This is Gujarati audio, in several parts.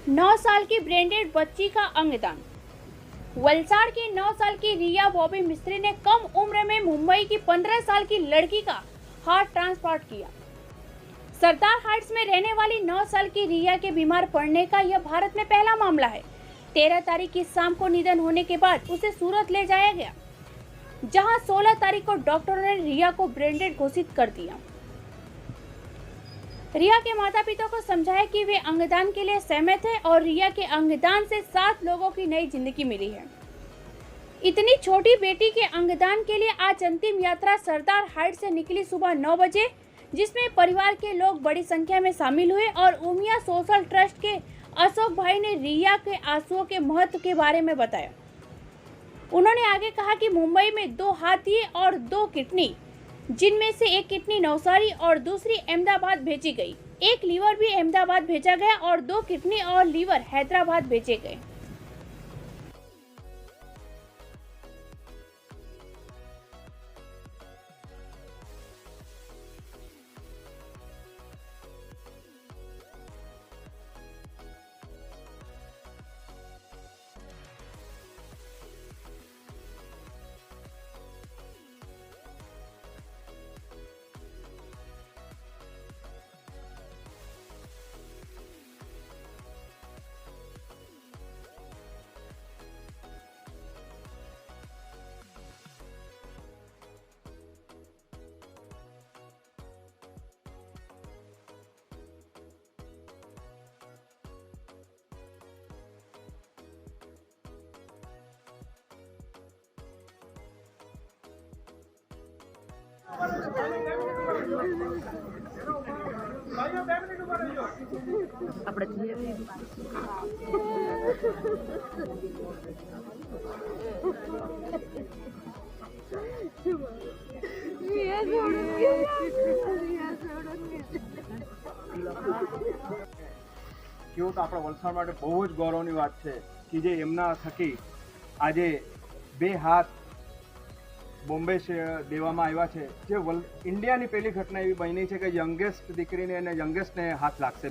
9 साल की ब्रेनडेड बच्ची का अंगदान। वलसाड़ की 9 साल की रिया बॉबी मिस्त्री ने कम उम्र में मुंबई की 15 साल की लड़की का हार्ट ट्रांसप्लांट किया। सरदार हाइट्स में रहने वाली 9 साल की रिया के बीमार पड़ने का यह भारत में पहला मामला है। 13 तारीख की शाम को निधन होने के बाद उसे सूरत ले जाया गया, जहां 16 तारीख को डॉक्टरों ने रिया को ब्रेनडेड घोषित कर दिया। रिया के माता पिता को समझाया कि वे अंगदान के लिए सहमत हैं और रिया के अंगदान से 7 लोगों की नई जिंदगी मिली है। इतनी छोटी बेटी के अंगदान के लिए आज अंतिम यात्रा सरदार हाइट से निकली सुबह 9 बजे, जिसमें परिवार के लोग बड़ी संख्या में शामिल हुए और उमिया सोशल ट्रस्ट के अशोक भाई ने रिया के आंसुओं के महत्व के बारे में बताया। उन्होंने आगे कहा कि मुंबई में 2 हाथी और 2 किडनी, जिनमें से एक किडनी नवसारी और दूसरी अहमदाबाद भेजी गई। एक लीवर भी अहमदाबाद भेजा गया और 2 किडनी और लीवर हैदराबाद भेजे गए। કેવું તો આપણા વલસાડ માટે બહુ જ ગૌરવની વાત છે કે જે એમના થકી આજે 2 હાથ બોમ્બે દેવામાં આવ્યા છે। જે ઇન્ડિયાની પહેલી ઘટના એવી બની છે કે યંગેસ્ટ દીકરીને અને યંગેસ્ટને હાથ લાગશે।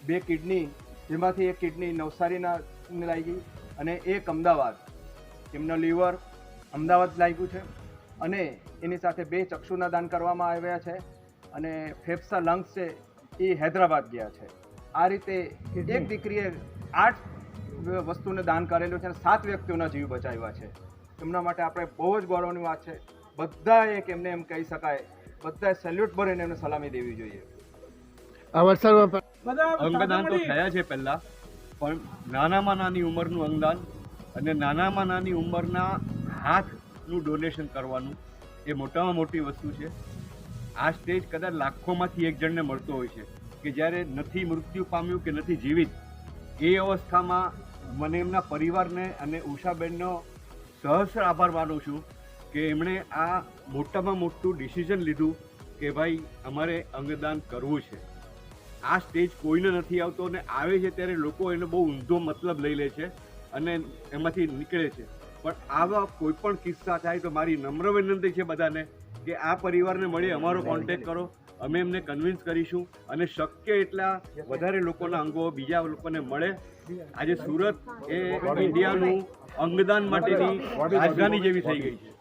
2 કિડની, જેમાંથી એક કિડની નવસારીને લાગી અને એક અમદાવાદ, એમનો લીવર અમદાવાદ લાગ્યું છે અને એની સાથે 2 ચક્ષુના દાન કરવામાં આવ્યા છે અને ફેફસા લંગ્સ છે એ હૈદરાબાદ ગયા છે। આ રીતે એક દીકરીએ 8 વસ્તુને દાન કરેલું છે અને 7 વ્યક્તિઓના જીવ બચાવ્યા છે। એમના માટે આપણે બહુ જ ગૌરવની વાત છે। બધાએ એમને એમ કહી શકાય, બધાએ સેલ્યુટ ભરીને એમને સલામી દેવી જોઈએ। અંગદાન તો થયા છે પહેલા, પણ નાનામાં નાની ઉંમરનું અંગદાન અને નાનામાં નાની ઉંમરના હાથનું ડોનેશન કરવાનું એ મોટામાં મોટી વસ્તુ છે। આ સ્ટેજ કદાચ લાખોમાંથી એક જણને મળતો હોય છે કે જ્યારે નથી મૃત્યુ પામ્યું કે નથી જીવિત, એ અવસ્થામાં મને એમના પરિવારને અને ઉષાબેનનો સહસ્ર આભાર માનું છું કે એમણે આ મોટામાં મોટું ડિસિઝન લીધું કે ભાઈ અમારે અંગદાન કરવું છે। આ સ્ટેજ કોઈને નથી આવતો અને આવે છે ત્યારે લોકો એનો બહુ ઊંધો મતલબ લઈ લે છે અને એમાંથી નીકળે છે, પણ આવા કોઈ પણ કિસ્સા થાય તો મારી નમ્ર વિનંતી છે બધાને કે આ પરિવારને મળી અમારો કોન્ટેક્ટ કરો, અમે એમને કન્વિન્સ કરીશું અને શક્ય એટલા વધારે લોકોના અંગો બીજા લોકોને મળે। આજે સુરત એ ઇન્ડિયાનું અંગદાન માટેની રાજધાની જેવી થઈ ગઈ છે।